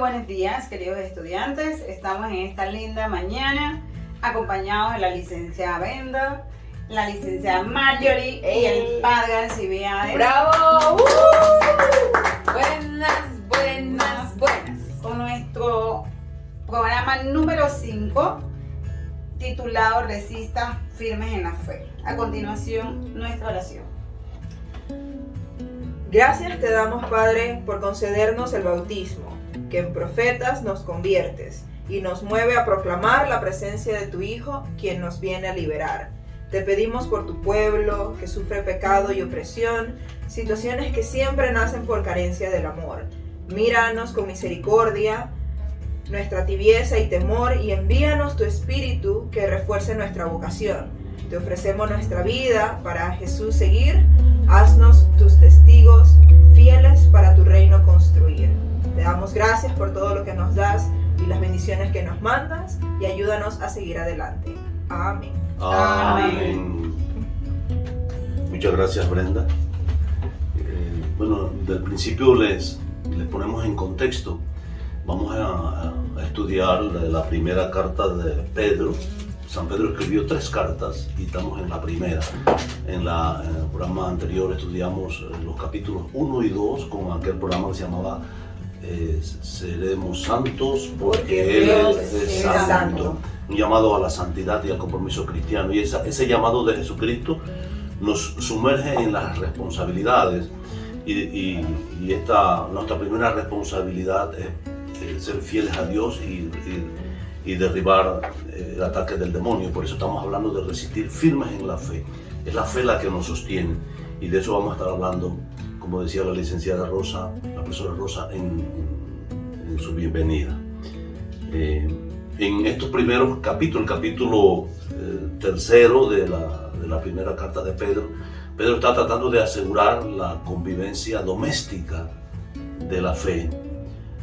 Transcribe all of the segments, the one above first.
buenos días, queridos estudiantes. Estamos en esta linda mañana acompañados de la licenciada Brenda, la licenciada Marjorie y el padre Alcibiades. ¡Bravo! Buenas. Con nuestro programa número 5, titulado Resista firmes en la fe. A continuación, nuestra oración. Gracias te damos, Padre, por concedernos el bautismo, que en profetas nos conviertes y nos mueve a proclamar la presencia de tu Hijo, quien nos viene a liberar. Te pedimos por tu pueblo, que sufre pecado y opresión, situaciones que siempre nacen por carencia del amor. Míranos con misericordia, nuestra tibieza y temor, y envíanos tu Espíritu que refuerce nuestra vocación. Te ofrecemos nuestra vida para Jesús seguir. Haznos tus testigos fieles para tu reino construir. Te damos gracias por todo lo que nos das y las bendiciones que nos mandas, y ayúdanos a seguir adelante. Amén. Amén. Muchas gracias, Brenda. Bueno, del principio les ponemos en contexto. Vamos a estudiar la primera carta de Pedro. San Pedro escribió 3 cartas y estamos en la primera. En el programa anterior estudiamos los capítulos 1 y 2 con aquel programa que se llamaba Seremos Santos porque Él es santo. Un llamado a la santidad y al compromiso cristiano. Y ese llamado de Jesucristo nos sumerge en las responsabilidades. Y nuestra primera responsabilidad es ser fieles a Dios y derribar el ataque del demonio. Por eso estamos hablando de resistir firmes en la fe. Es la fe la que nos sostiene, y de eso vamos a estar hablando, como decía la licenciada Rosa, la profesora Rosa, en su bienvenida. En estos primeros capítulos, el capítulo 3 de la primera carta de Pedro está tratando de asegurar la convivencia doméstica de la fe.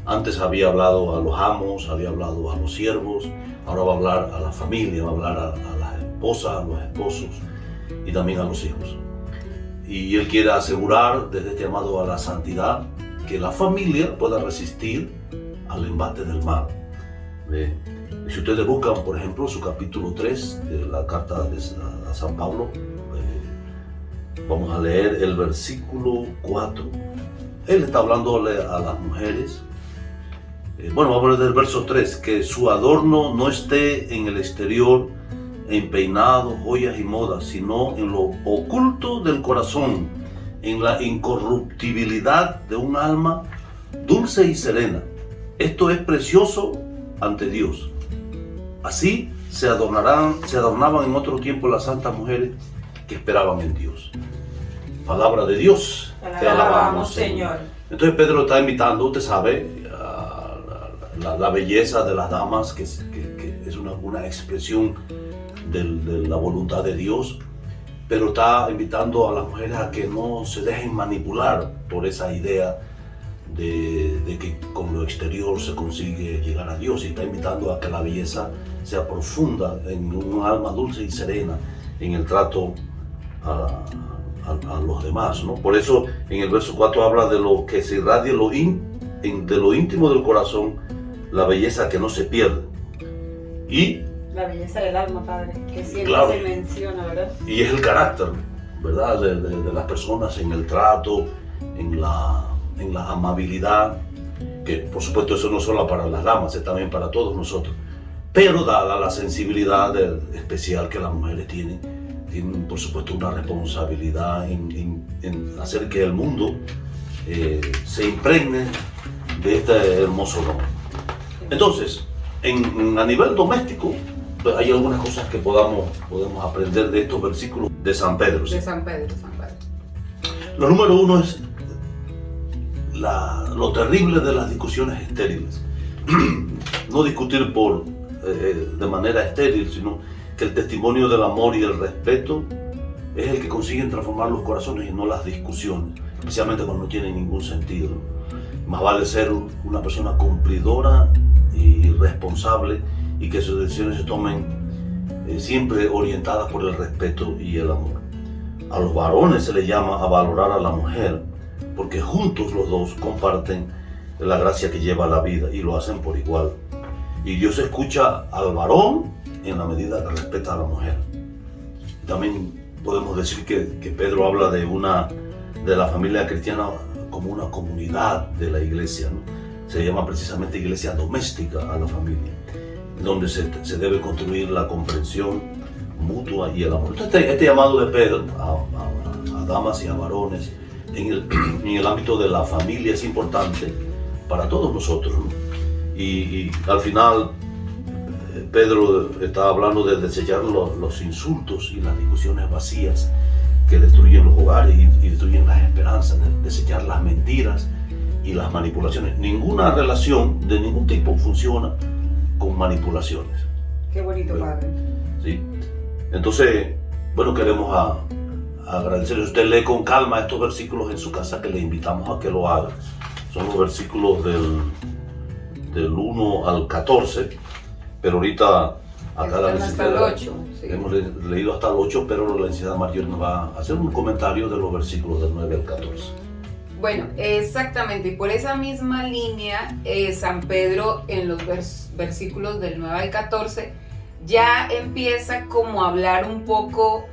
Antes había hablado a los amos, había hablado a los siervos, ahora va a hablar a la familia, va a hablar a las esposas, a los esposos y también a los hijos. Y él quiere asegurar desde este llamado a la santidad que la familia pueda resistir al embate del mal. Y si ustedes buscan, por ejemplo, su capítulo 3 de la carta a San Pablo, vamos a leer el versículo 4. Él está hablándole a las mujeres. Vamos a hablar del verso 3, que su adorno no esté en el exterior, en peinados, joyas y modas, sino en lo oculto del corazón, en la incorruptibilidad de un alma dulce y serena. Esto es precioso ante Dios. Así se adornaban en otro tiempo las santas mujeres que esperaban en Dios. Palabra de Dios. Te alabamos, Señor. Entonces Pedro está invitando, usted sabe, la belleza de las damas, que es una expresión de la voluntad de Dios, pero está invitando a las mujeres a que no se dejen manipular por esa idea de que con lo exterior se consigue llegar a Dios, y está invitando a que la belleza sea profunda en un alma dulce y serena en el trato a los demás, ¿no? Por eso en el verso 4 habla de lo que se irradia de lo íntimo del corazón, la belleza que no se pierde. Y La belleza del alma, Padre, que siempre claro, se menciona, ¿verdad? Y es el carácter, ¿verdad? De las personas en el trato, en la amabilidad, que por supuesto eso no solo para las damas, es también para todos nosotros. Pero dada la sensibilidad especial que las mujeres tienen por supuesto una responsabilidad en hacer que el mundo se impregne de este hermoso don. Entonces, a nivel doméstico, pues hay algunas cosas que podemos aprender de estos versículos de San Pedro. ¿Sí? De San Pedro. Lo número 1 es lo terrible de las discusiones estériles. No discutir de manera estéril, sino que el testimonio del amor y el respeto es el que consiguen transformar los corazones y no las discusiones, especialmente cuando no tienen ningún sentido. Más vale ser una persona cumplidora y responsable, y que sus decisiones se tomen siempre orientadas por el respeto y el amor. A los varones se les llama a valorar a la mujer, porque juntos los dos comparten la gracia que lleva a la vida y lo hacen por igual. Y Dios escucha al varón en la medida que respeta a la mujer. También podemos decir que Pedro habla de la familia cristiana como una comunidad de la iglesia, ¿no? Se llama precisamente iglesia doméstica a la familia, donde se debe construir la comprensión mutua y el amor. Este llamado de Pedro a damas y a varones en el ámbito de la familia es importante para todos nosotros, ¿no? Y al final Pedro está hablando de desechar los insultos y las discusiones vacías que destruyen los hogares y destruyen las esperanzas, desechar las mentiras y las manipulaciones. Ninguna relación de ningún tipo funciona con manipulaciones. Qué bonito, padre. ¿Sí? Entonces, bueno, queremos agradecerle. Usted lee con calma estos versículos en su casa, que le invitamos a que lo haga. Son los versículos del 1 al 14, pero ahorita acá la hasta el 8. Sí. Hemos leído hasta el 8, pero la licenciada Marjorie nos va a hacer un comentario de los versículos del 9 al 14. Bueno, exactamente, y por esa misma línea, San Pedro en los versículos del 9 al 14 ya empieza como a hablar un poco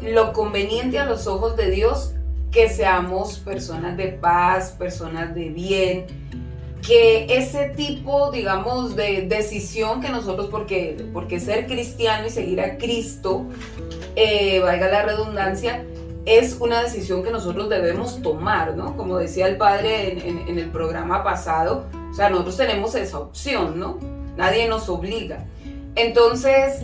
lo conveniente a los ojos de Dios, que seamos personas de paz, personas de bien, que ese tipo, digamos, de decisión que nosotros, porque ser cristiano y seguir a Cristo, valga la redundancia, es una decisión que nosotros debemos tomar, ¿no? Como decía el padre en el programa pasado, o sea, nosotros tenemos esa opción, ¿no? Nadie nos obliga. Entonces,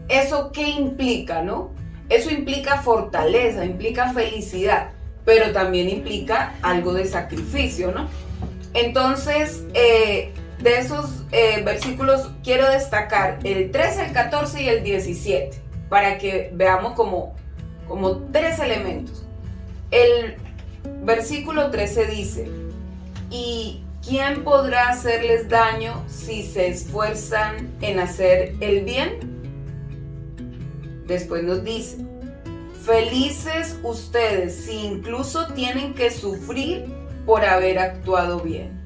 ¿eso qué implica, no? Eso implica fortaleza, implica felicidad, pero también implica algo de sacrificio, ¿no? Entonces, de esos versículos quiero destacar el 13, el 14 y el 17, para que veamos como 3 elementos. El versículo 13 dice: ¿y quién podrá hacerles daño si se esfuerzan en hacer el bien? Después nos dice: felices ustedes si incluso tienen que sufrir por haber actuado bien.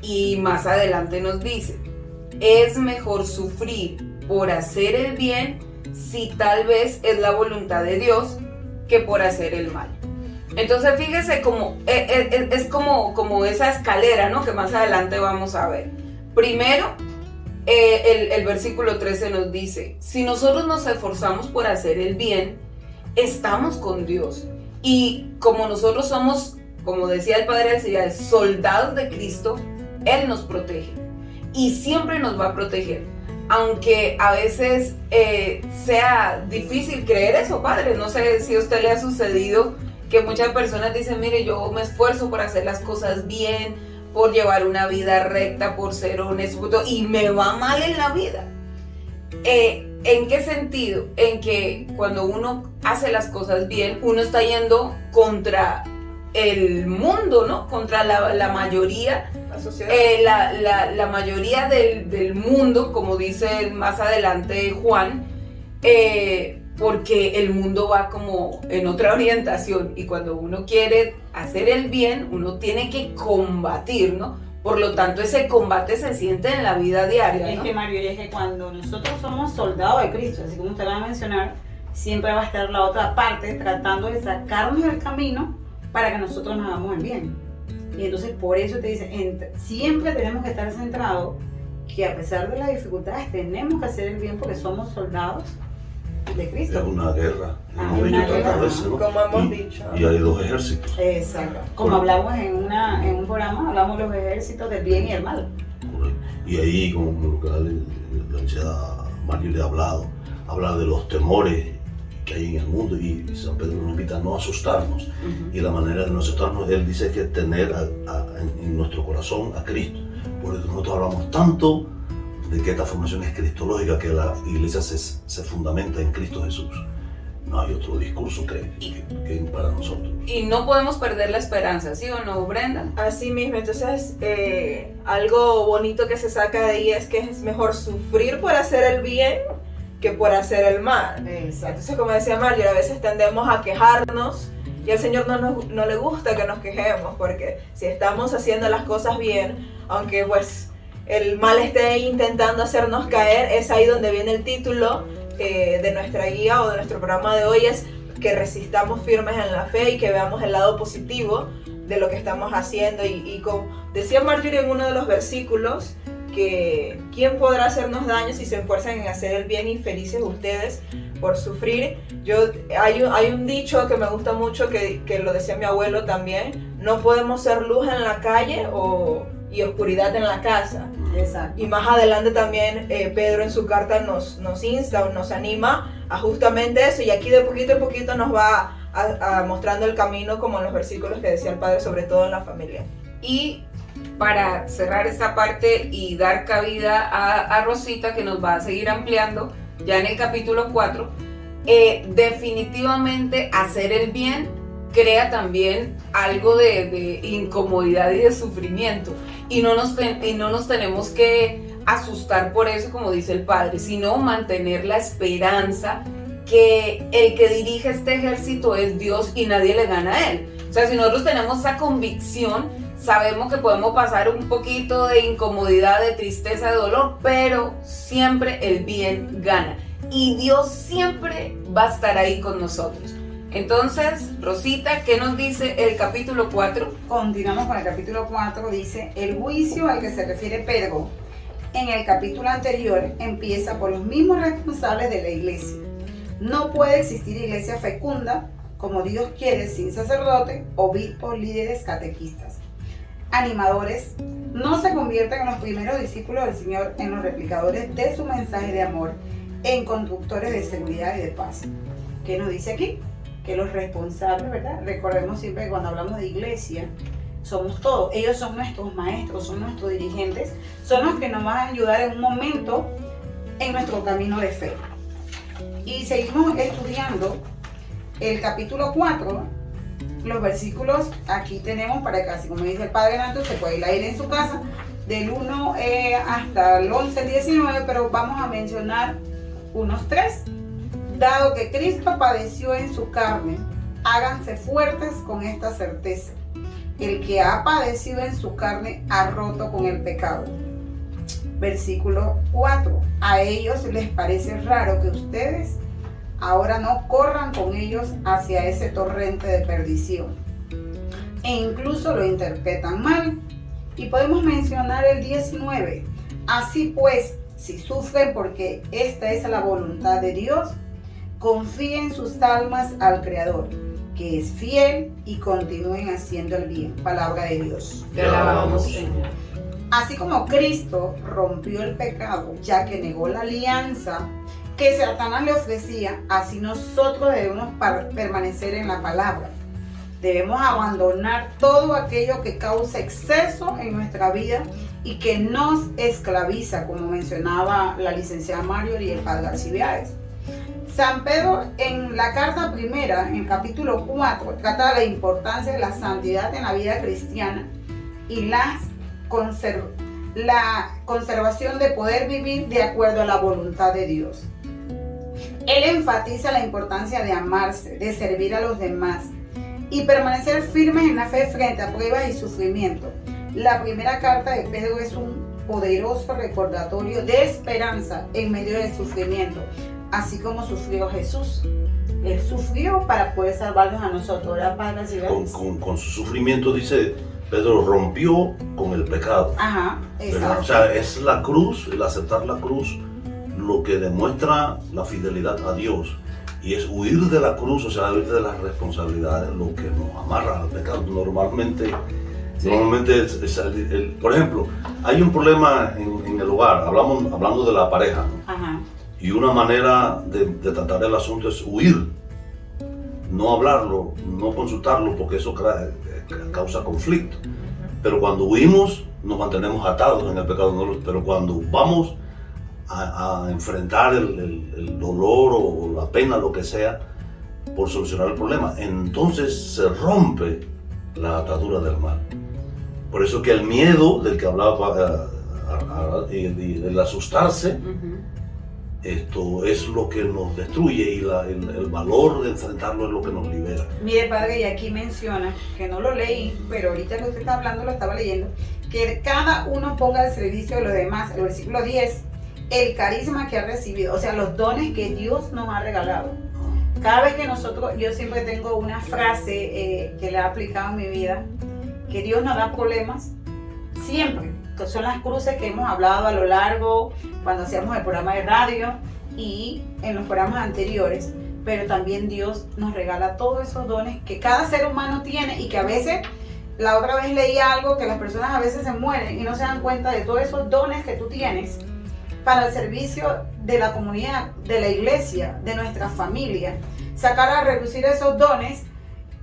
Y más adelante nos dice: es mejor sufrir por hacer el bien si tal vez es la voluntad de Dios que por hacer el mal. Entonces fíjese como es como esa escalera, ¿no? Que más adelante vamos a ver. Primero, el versículo 13 nos dice: si nosotros nos esforzamos por hacer el bien, estamos con Dios. Y como nosotros somos, como decía el Padre Alcide, soldados de Cristo, Él nos protege. Y siempre nos va a proteger. Aunque a veces sea difícil creer eso, Padre. No sé si a usted le ha sucedido que muchas personas dicen: mire, yo me esfuerzo por hacer las cosas bien, por llevar una vida recta, por ser honesto, y me va mal en la vida. ¿En qué sentido? En que cuando uno hace las cosas bien, uno está yendo contra el mundo, ¿no? Contra la mayoría, La sociedad. la mayoría del mundo, como dice más adelante Juan, porque el mundo va como en otra orientación, y cuando uno quiere hacer el bien, uno tiene que combatir, ¿no? Por lo tanto, ese combate se siente en la vida diaria, Es ¿no? que, Mario, es que cuando nosotros somos soldados de Cristo, así como usted va a mencionar, siempre va a estar la otra parte tratando de sacarnos del camino para que nosotros nos hagamos el bien. Y entonces por eso te dice, siempre tenemos que estar centrados que a pesar de las dificultades tenemos que hacer el bien porque somos soldados de Cristo. Es una guerra, hemos una dicho guerra, tantas veces, ¿no? como hemos dicho. Y hay dos ejércitos. Exacto. Como hablamos en un programa, hablamos de los ejércitos del bien y el mal. Correcto. Y ahí, como lo que la licenciada Marjorie le ha hablado, habla de los temores que hay en el mundo, y San Pedro nos invita a no asustarnos. Y la manera de no asustarnos, él dice que tener en nuestro corazón a Cristo. Por eso nosotros hablamos tanto de que esta formación es cristológica, que la iglesia se fundamenta en Cristo Jesús. No hay otro discurso que para nosotros. Y no podemos perder la esperanza, ¿sí o no, Brenda? Así mismo, entonces algo bonito que se saca de ahí es que es mejor sufrir por hacer el bien que por hacer el mal. Exacto. Entonces, como decía Mario, a veces tendemos a quejarnos Y al Señor no le gusta que nos quejemos, porque si estamos haciendo las cosas bien, aunque pues el mal esté intentando hacernos caer, es ahí donde viene el título de nuestra guía o de nuestro programa de hoy, es que resistamos firmes en la fe y que veamos el lado positivo de lo que estamos haciendo. Y como decía Marjorie en uno de los versículos, que ¿quién podrá hacernos daño si se esfuerzan en hacer el bien, y felices ustedes por sufrir? Hay un dicho que me gusta mucho que lo decía mi abuelo también: no podemos ser luz en la calle y oscuridad en la casa. Exacto. Y más adelante también Pedro en su carta nos insta o nos anima a justamente eso, y aquí de poquito en poquito nos va a mostrando el camino, como en los versículos que decía el padre, sobre todo en la familia. Y para cerrar esta parte y dar cabida a Rosita, que nos va a seguir ampliando ya en el capítulo 4, definitivamente hacer el bien crea también algo de incomodidad y de sufrimiento, y no nos tenemos que asustar por eso, como dice el padre, sino mantener la esperanza que el que dirige este ejército es Dios y nadie le gana a él. O sea, si nosotros tenemos esa convicción, sabemos que podemos pasar un poquito de incomodidad, de tristeza, de dolor, pero siempre el bien gana. Y Dios siempre va a estar ahí con nosotros. Entonces, Rosita, ¿qué nos dice el capítulo 4? Continuamos con el capítulo 4, dice: el juicio al que se refiere Pedro en el capítulo anterior empieza por los mismos responsables de la iglesia. No puede existir iglesia fecunda como Dios quiere sin sacerdote, obispos, líderes, catequistas, animadores. No se convierten en los primeros discípulos del Señor, en los replicadores de su mensaje de amor, en constructores de seguridad y de paz. ¿Qué nos dice aquí? Que los responsables, ¿verdad? Recordemos siempre que cuando hablamos de iglesia, somos todos. Ellos son nuestros maestros, son nuestros dirigentes, son los que nos van a ayudar en un momento en nuestro camino de fe. Y seguimos estudiando el capítulo 4, los versículos. Aquí tenemos, para que, así como dice el padre Nando, se puede ir en su casa, del 1 hasta el 11, 19, pero vamos a mencionar unos 3. Dado que Cristo padeció en su carne, háganse fuertes con esta certeza: el que ha padecido en su carne ha roto con el pecado. Versículo 4. A ellos les parece raro que ustedes ahora no corran con ellos hacia ese torrente de perdición, e incluso lo interpretan mal. Y podemos mencionar el 19. Así pues, si sufren porque esta es la voluntad de Dios, confíen sus almas al Creador, que es fiel, y continúen haciendo el bien. Palabra de Dios. Te alabamos, Señor. Así como Cristo rompió el pecado, ya que negó la alianza que Satanás le ofrecía, así nosotros debemos permanecer en la palabra. Debemos abandonar todo aquello que causa exceso en nuestra vida y que nos esclaviza, como mencionaba la licenciada Marjorie y el padre Alcibiades. San Pedro, en la carta primera, en el capítulo 4, trata de la importancia de la santidad en la vida cristiana y la conservación de poder vivir de acuerdo a la voluntad de Dios. Él enfatiza la importancia de amarse, de servir a los demás y permanecer firmes en la fe frente a pruebas y sufrimiento. La primera carta de Pedro es un poderoso recordatorio de esperanza en medio del sufrimiento, así como sufrió Jesús. Él sufrió para poder salvarnos a nosotros. ¿Verdad, padre? Con su sufrimiento, dice Pedro, rompió con el pecado. Ajá, exacto. O sea, es la cruz, el aceptar la cruz, lo que demuestra la fidelidad a Dios. Y es huir de la cruz, o sea, huir de las responsabilidades, lo que nos amarra al pecado. Normalmente por ejemplo, hay un problema en el hogar, hablando de la pareja, ¿no? Ajá. Y una manera de tratar el asunto es huir, no hablarlo, no consultarlo, porque eso causa conflicto. Pero cuando huimos, nos mantenemos atados en el pecado. Pero cuando vamos a enfrentar el dolor o la pena, lo que sea, por solucionar el problema, entonces se rompe la atadura del mal. Por eso que el miedo del que hablaba, el asustarse, esto es lo que nos destruye y el valor de enfrentarlo es lo que nos libera. Mire, padre, y aquí menciona, que no lo leí, pero ahorita que usted está hablando lo estaba leyendo, que cada uno ponga al servicio de los demás. El versículo 10, el carisma que ha recibido, o sea, los dones que Dios nos ha regalado. Cada vez que nosotros, yo siempre tengo una frase que le he aplicado en mi vida, que Dios nos da problemas siempre, que son las cruces que hemos hablado a lo largo, cuando hacíamos el programa de radio y en los programas anteriores, pero también Dios nos regala todos esos dones que cada ser humano tiene y que a veces, la otra vez leí algo, que las personas a veces se mueren y no se dan cuenta de todos esos dones que tú tienes para el servicio de la comunidad, de la iglesia, de nuestra familia, sacar a reducir esos dones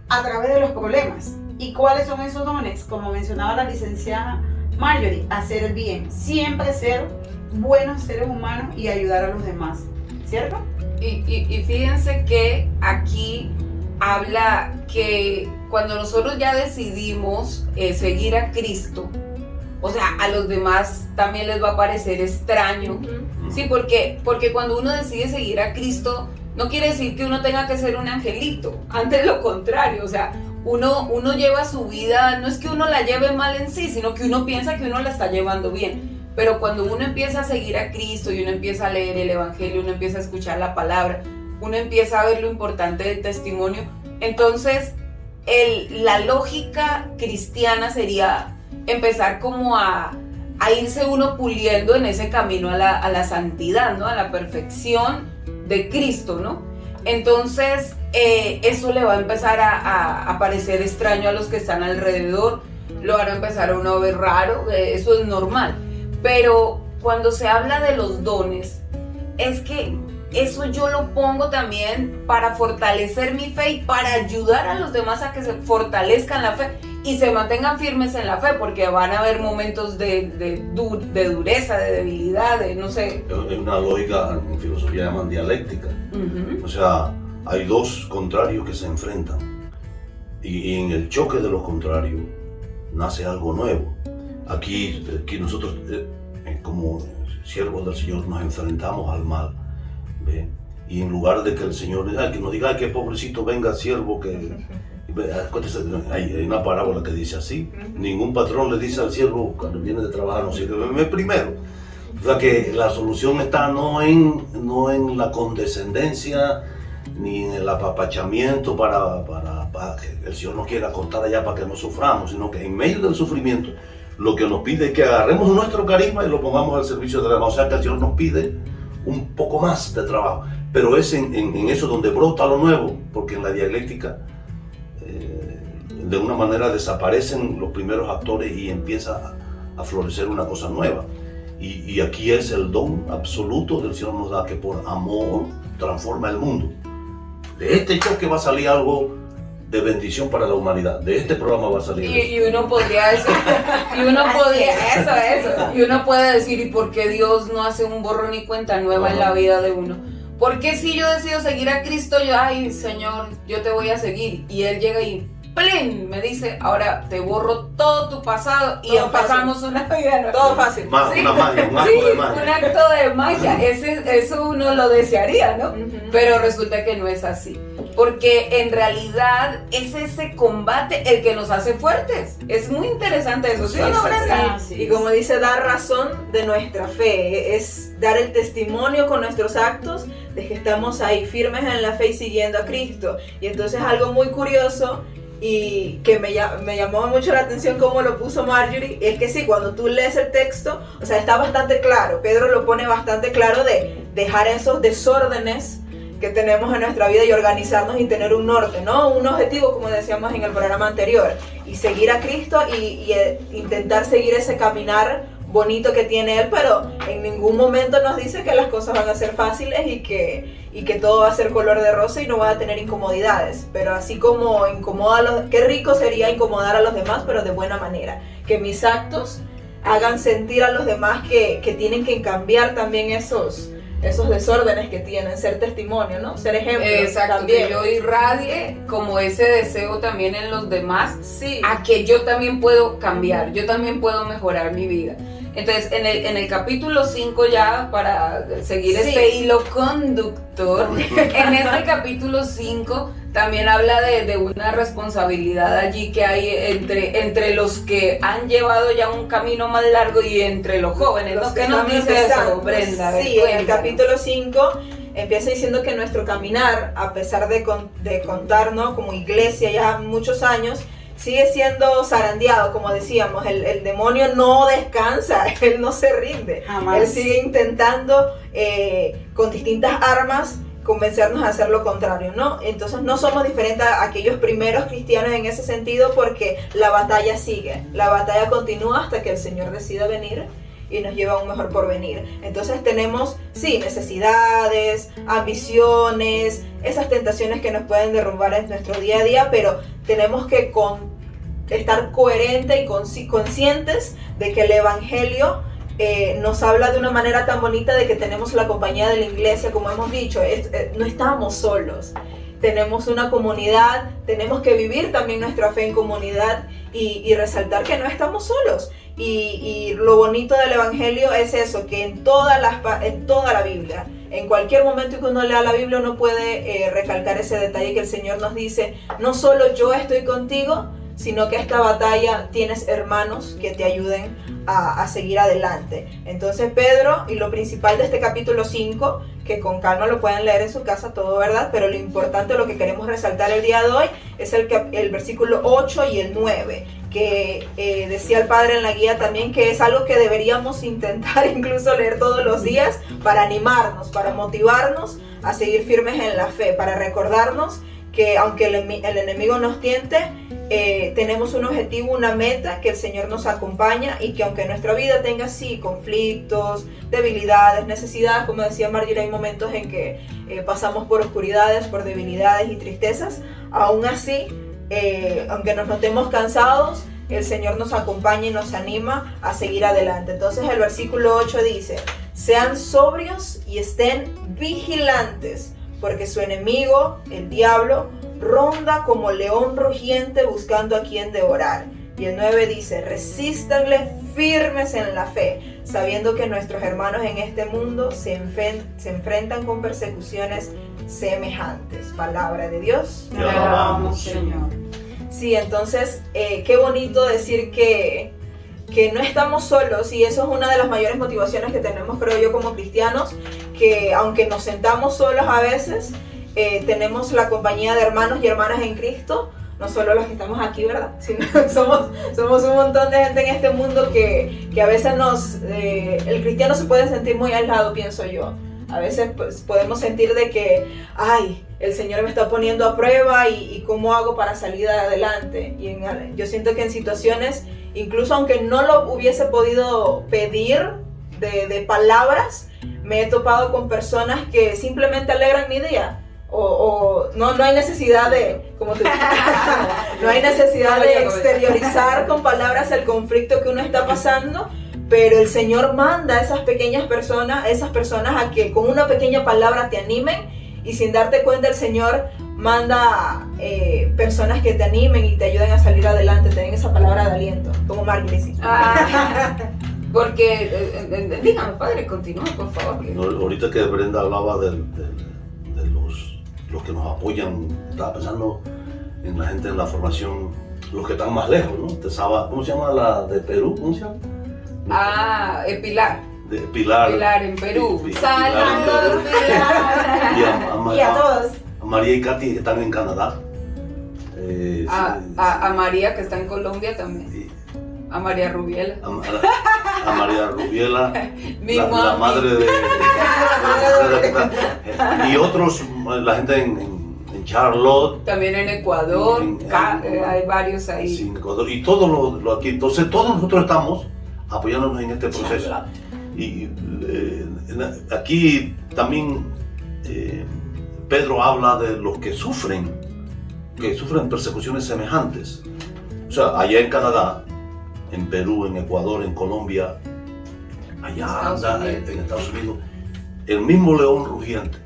a través de los problemas. ¿Y cuáles son esos dones? Como mencionaba la licenciada Marjorie, hacer el bien, siempre ser buenos seres humanos y ayudar a los demás, ¿cierto? Y fíjense que aquí habla que cuando nosotros ya decidimos seguir a Cristo, o sea, a los demás también les va a parecer extraño. Sí, porque cuando uno decide seguir a Cristo, no quiere decir que uno tenga que ser un angelito. Antes lo contrario, o sea, uno lleva su vida, no es que uno la lleve mal en sí, sino que uno piensa que uno la está llevando bien. Pero cuando uno empieza a seguir a Cristo y uno empieza a leer el Evangelio, uno empieza a escuchar la palabra, uno empieza a ver lo importante del testimonio, entonces la lógica cristiana sería empezar como a irse uno puliendo en ese camino a la santidad, ¿no? A la perfección de Cristo, ¿no? Entonces eso le va a empezar a parecer extraño a los que están alrededor, lo van a empezar a uno a ver raro, eso es normal. Pero cuando se habla de los dones, es que eso yo lo pongo también para fortalecer mi fe y para ayudar a los demás a que se fortalezcan la fe y se mantengan firmes en la fe, porque van a haber momentos de dureza, de debilidad, de no sé. Es una lógica, en filosofía llaman dialéctica. O sea, hay dos contrarios que se enfrentan y en el choque de los contrarios nace algo nuevo. Aquí nosotros, como siervos del Señor, nos enfrentamos al mal, ¿ve? Y en lugar de que el Señor que nos diga, ay, qué pobrecito, venga siervo, que... Hay una parábola que dice así: ningún patrón le dice al siervo cuando viene de trabajar, no sírveme primero. O sea que la solución está no en la condescendencia ni en el apapachamiento para que el Señor nos quiera cortar allá para que no suframos, sino que en medio del sufrimiento lo que nos pide es que agarremos nuestro carisma y lo pongamos al servicio de la demás. O sea que el Señor nos pide un poco más de trabajo, pero es en eso donde brota lo nuevo, porque en la dialéctica de una manera desaparecen los primeros actores y empieza a florecer una cosa nueva. Y aquí es el don absoluto del Señor nos da, que por amor transforma el mundo. De este choque va a salir algo de bendición para la humanidad. De este programa va a salir y uno podría decir, y uno puede decir, ¿y por qué Dios no hace un borrón y cuenta nueva en la vida de uno? Porque si yo decido seguir a Cristo, ay Señor, yo te voy a seguir, y Él llega y ¡plin! Me dice, ahora te borro todo tu pasado y empezamos una vida nueva. Todo fácil. Sí, una magia, un acto de magia. Un acto de magia. Eso uno lo desearía, ¿no? Pero resulta que no es así. Porque en realidad es ese combate el que nos hace fuertes. Es muy interesante eso. ¿Sí, no, Brenda? Y como dice, dar razón de nuestra fe. Es dar el testimonio con nuestros actos de que estamos ahí firmes en la fe y siguiendo a Cristo. Y entonces algo muy curioso y que me llamó mucho la atención cómo lo puso Marjorie, es que sí, cuando tú lees el texto, o sea, está bastante claro, Pedro lo pone bastante claro de dejar esos desórdenes que tenemos en nuestra vida y organizarnos y tener un norte, ¿no? Un objetivo, como decíamos en el programa anterior, y seguir a Cristo y intentar seguir ese caminar bonito que tiene Él, pero en ningún momento nos dice que las cosas van a ser fáciles y que todo va a ser color de rosa y no va a tener incomodidades, pero así como qué rico sería incomodar a los demás, pero de buena manera, que mis actos hagan sentir a los demás que tienen que cambiar también esos desórdenes que tienen, ser testimonio, ¿no? Ser ejemplo. Exacto, también. Que yo irradie como ese deseo también en los demás, sí, a que yo también puedo cambiar, yo también puedo mejorar mi vida. Entonces, en el capítulo 5 ya, para seguir Sí. este hilo conductor, en este capítulo 5 también habla de una responsabilidad allí que hay entre los que han llevado ya un camino más largo y entre los jóvenes, Los ¿no? que ¿Qué nos estamos dice eso, empezando. Brenda? A ver, Sí, en el cuéntanos. capítulo 5 empieza diciendo que nuestro caminar, a pesar de contar, ¿no?, como iglesia ya muchos años, sigue siendo zarandeado, como decíamos. El demonio no descansa, él no se rinde. Jamás. Él sigue intentando con distintas armas convencernos a hacer lo contrario, ¿no? Entonces no somos diferentes a aquellos primeros cristianos en ese sentido, porque la batalla sigue, la batalla continúa hasta que el Señor decida venir y nos lleva a un mejor porvenir. Entonces tenemos, sí, necesidades, ambiciones, esas tentaciones que nos pueden derrumbar en nuestro día a día, pero tenemos que estar coherentes y conscientes de que el Evangelio nos habla de una manera tan bonita de que tenemos la compañía de la iglesia, como hemos dicho. No estamos solos, tenemos una comunidad, tenemos que vivir también nuestra fe en comunidad y resaltar que no estamos solos. Y lo bonito del Evangelio es eso, que en toda la Biblia, en cualquier momento que uno lea la Biblia, uno puede recalcar ese detalle que el Señor nos dice: no solo yo estoy contigo, sino que esta batalla tienes hermanos que te ayuden a seguir adelante. Entonces Pedro, y lo principal de este capítulo 5, que con calma lo pueden leer en su casa todo, ¿verdad? Pero lo importante, lo que queremos resaltar el día de hoy, es el versículo 8 y el 9, que decía el padre en la guía también, que es algo que deberíamos intentar incluso leer todos los días para animarnos, para motivarnos a seguir firmes en la fe, para recordarnos que aunque el enemigo nos tiente, tenemos un objetivo, una meta, que el Señor nos acompaña, y que aunque nuestra vida tenga sí conflictos, debilidades, necesidades, como decía Marjorie, hay momentos en que pasamos por oscuridades, por debilidades y tristezas, aún así, aunque nos notemos cansados, el Señor nos acompaña y nos anima a seguir adelante. Entonces el versículo 8 dice: sean sobrios y estén vigilantes, porque su enemigo, el diablo, ronda como león rugiente buscando a quien devorar. Y el 9 dice: resístanle firmes en la fe, sabiendo que nuestros hermanos en este mundo se enfrentan con persecuciones semejantes. Palabra de Dios. Te alabamos, Señor. Sí, entonces, qué bonito decir que no estamos solos, y eso es una de las mayores motivaciones que tenemos, creo yo, como cristianos, que aunque nos sentamos solos a veces, tenemos la compañía de hermanos y hermanas en Cristo, no solo los que estamos aquí, ¿verdad? Sino somos un montón de gente en este mundo que a veces el cristiano se puede sentir muy aislado, pienso yo. A veces pues, podemos sentir de que, ay, el Señor me está poniendo a prueba y ¿cómo hago para salir adelante? Y yo siento que en situaciones, incluso aunque no lo hubiese podido pedir de palabras, me he topado con personas que simplemente alegran mi día. O no hay necesidad de, como tú no hay necesidad de exteriorizar con palabras el conflicto que uno está pasando, pero el Señor manda a esas pequeñas personas, a que con una pequeña palabra te animen, y sin darte cuenta el Señor manda personas que te animen y te ayuden a salir adelante, te den esa palabra de aliento, como Marjorie. Porque, dígame, padre, continúa, por favor. No, ahorita que Brenda hablaba de los que nos apoyan, estaba pensando en la gente en la formación, los que están más lejos, ¿no? ¿Cómo se llama la de Perú? ¿Cómo se llama? Pilar. De Pilar. Pilar en Perú. Pilar en Saludos, Perú. Pilar. Y a todos. A María y Katy, que están en Canadá. A María, que está en Colombia también. A María Rubiela. A María Rubiela, la mami. madre de y otros, la gente en Charlotte. También en Ecuador, hay varios ahí. Sí, en Ecuador, y todo lo aquí. Entonces todos nosotros estamos apoyándonos en este proceso. Y aquí también Pedro habla de los que sufren persecuciones semejantes. O sea, allá en Canadá, en Perú, en Ecuador, en Colombia, allá en Estados Unidos, el mismo león rugiente.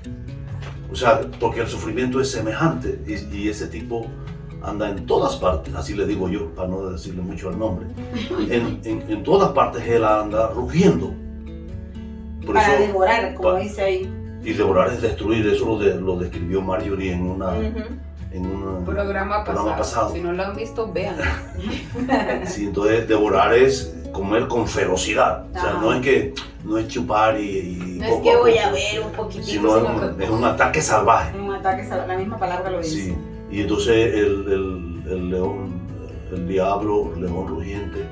O sea, porque el sufrimiento es semejante, y ese tipo anda en todas partes, así le digo yo, para no decirle mucho el nombre. En todas partes él anda rugiendo. Por para eso, devorar, como dice ahí. y devorar es destruir, eso lo describió Marjorie en un Programa pasado. Si no lo han visto, vean. Sí, entonces devorar es comer con ferocidad. O sea, Ajá. no es chupar y No es poco que voy poco, a ver un poquitito, sino que es un ataque salvaje. Un ataque, la misma palabra lo dice. Sí, y entonces el león, el diablo, león rugiente,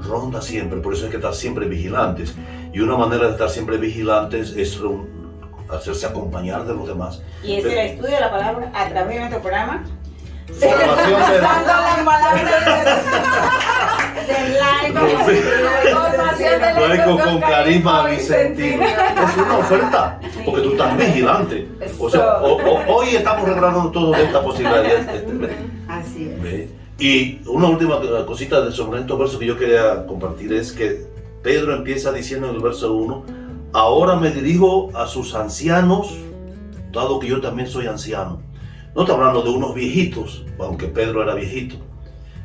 ronda siempre, por eso hay que estar siempre vigilantes. Y una manera de estar siempre vigilantes es hacerse acompañar de los demás. Y es el estudio de la palabra a través de nuestro programa. Formación Usando la palabra del laico con carisma vicentino. Es una oferta, porque tú estás vigilante. O sea, hoy estamos regalando todo de esta posibilidad. Así es. ¿Ve? Y una última cosita sobre estos versos que yo quería compartir es que Pedro empieza diciendo en el verso 1: ahora me dirijo a sus ancianos, dado que yo también soy anciano. No está hablando de unos viejitos, aunque Pedro era viejito,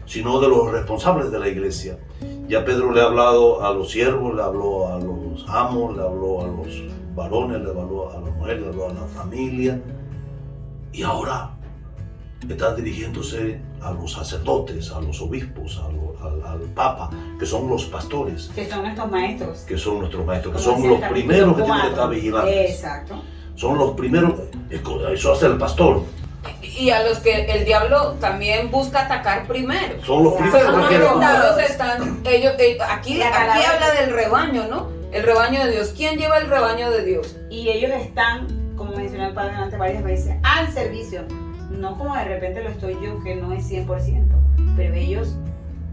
sino de los responsables de la iglesia. Ya Pedro le ha hablado a los siervos, le habló a los amos, le habló a los varones, le habló a las mujeres, le habló a la familia. Y ahora está dirigiéndose a los sacerdotes, a los obispos, al papa, que son los pastores, Que son nuestros maestros. que son nuestros maestros, que Como son decía los el primeros que capítulo tienen que estar 4. vigilantes. Exacto. Son los primeros, eso hace el pastor. Y a los que el diablo también busca atacar primero. Son los Son primeros que los quieren. primeros. Ellos aquí La palabra- habla del rebaño, ¿no? El rebaño de Dios. ¿Quién lleva el rebaño de Dios? Y ellos están, como mencionó el padre antes varias veces, al servicio. No como de repente lo estoy yo, que no es 100%, pero ellos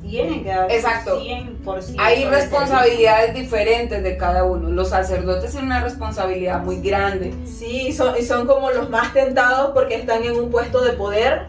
tienen que dar Exacto. 100%. Hay del responsabilidades diferentes de cada uno. Los sacerdotes tienen una responsabilidad muy grande. Sí, y son como los más tentados porque están en un puesto de poder,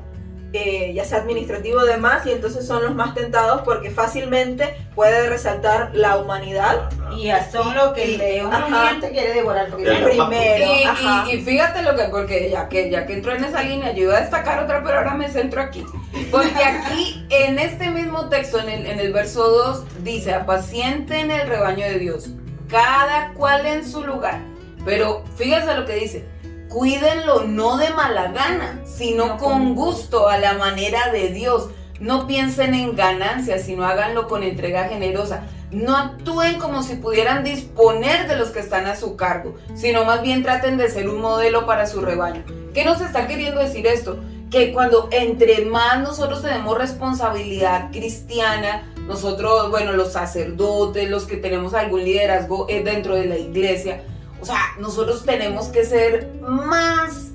ya sea administrativo o demás, y entonces son los más tentados porque fácilmente puede resaltar la humanidad. servicio. Y son lo que el león Ajá. rugiente quiere devorar. Porque El viene primero. Ajá. Y fíjate lo que, porque ya que entró en esa línea, yo iba a destacar otra, pero ahora me centro aquí. Porque aquí, en este mismo texto, en el verso 2, dice: apacienten el rebaño de Dios, cada cual en su lugar. Pero fíjense lo que dice: cuídenlo no de mala gana, sino No, con gusto, a la manera de Dios. No piensen en ganancias, sino háganlo con entrega generosa. No actúen como si pudieran disponer de los que están a su cargo, sino más bien traten de ser un modelo para su rebaño. ¿Qué nos está queriendo decir esto? Que cuando entre más nosotros tenemos responsabilidad cristiana, nosotros, bueno, los sacerdotes, los que tenemos algún liderazgo dentro de la iglesia, o sea, nosotros tenemos que ser más,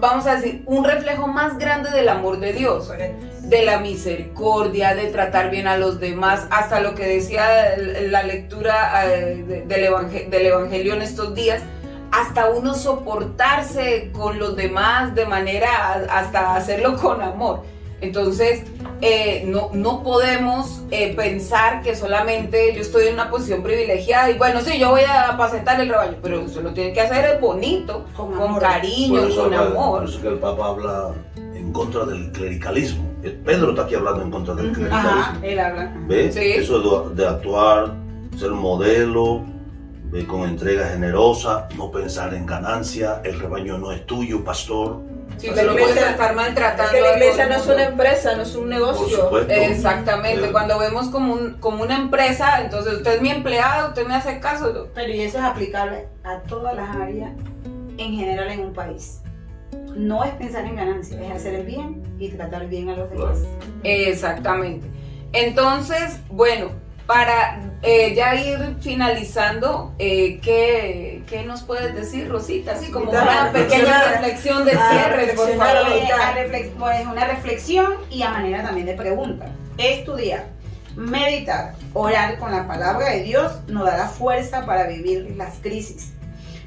vamos a decir, un reflejo más grande del amor de Dios, de la misericordia, de tratar bien a los demás, hasta lo que decía la lectura del Evangelio en estos días, hasta uno soportarse con los demás de manera hasta hacerlo con amor. Entonces, no podemos pensar que solamente yo estoy en una posición privilegiada y bueno, sí, yo voy a apacentar el rebaño, pero eso lo tiene que hacer bonito, con amor. cariño, Por eso con amor. Por eso que el Papa habla en contra del clericalismo. Pedro está aquí hablando en contra del clericalismo. Ajá, él habla. ¿Ves? Sí. Eso de actuar, ser modelo, ¿ve? Con entrega generosa, no pensar en ganancia. El rebaño no es tuyo, pastor. Si Así te lo que- puedes estar Es maltratando. que la a iglesia todo no el es una mundo. empresa, no es un Por negocio. supuesto. Exactamente, cuando vemos como una empresa, entonces usted es mi empleado, usted me hace caso. Pero y eso es aplicable a todas las áreas en general en un país. No es pensar en ganancias, es hacer el bien y tratar bien a los demás. Exactamente. Entonces, bueno, para ya ir finalizando, ¿qué nos puedes decir, Rosita? Así como una pequeña reflexión de cierre, por reflexionar, favor. Pues una reflexión y a manera también de pregunta. Estudiar, meditar, orar con la palabra de Dios nos dará fuerza para vivir las crisis.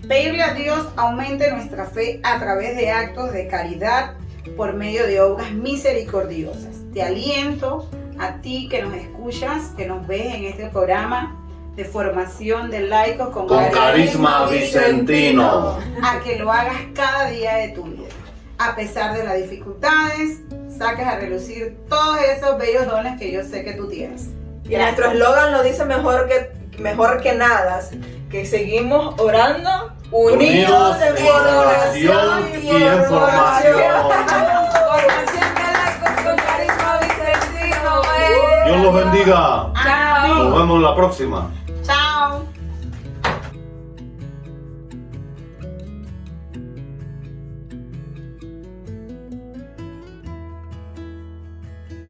Pedirle a Dios aumente nuestra fe a través de actos de caridad por medio de obras misericordiosas. Te aliento a ti que nos escuchas, que nos ves en este programa de formación de laicos con carisma vicentino. a que lo hagas cada día de tu vida. A pesar de las dificultades, saques a relucir todos esos bellos dones que yo sé que tú tienes. Y nuestro eslogan lo dice mejor que nada, que seguimos orando Unidos en en oración y y en formación. Formación con Carisma Vicentino. Dios los bendiga. Chao. Nos vemos la próxima. Chao.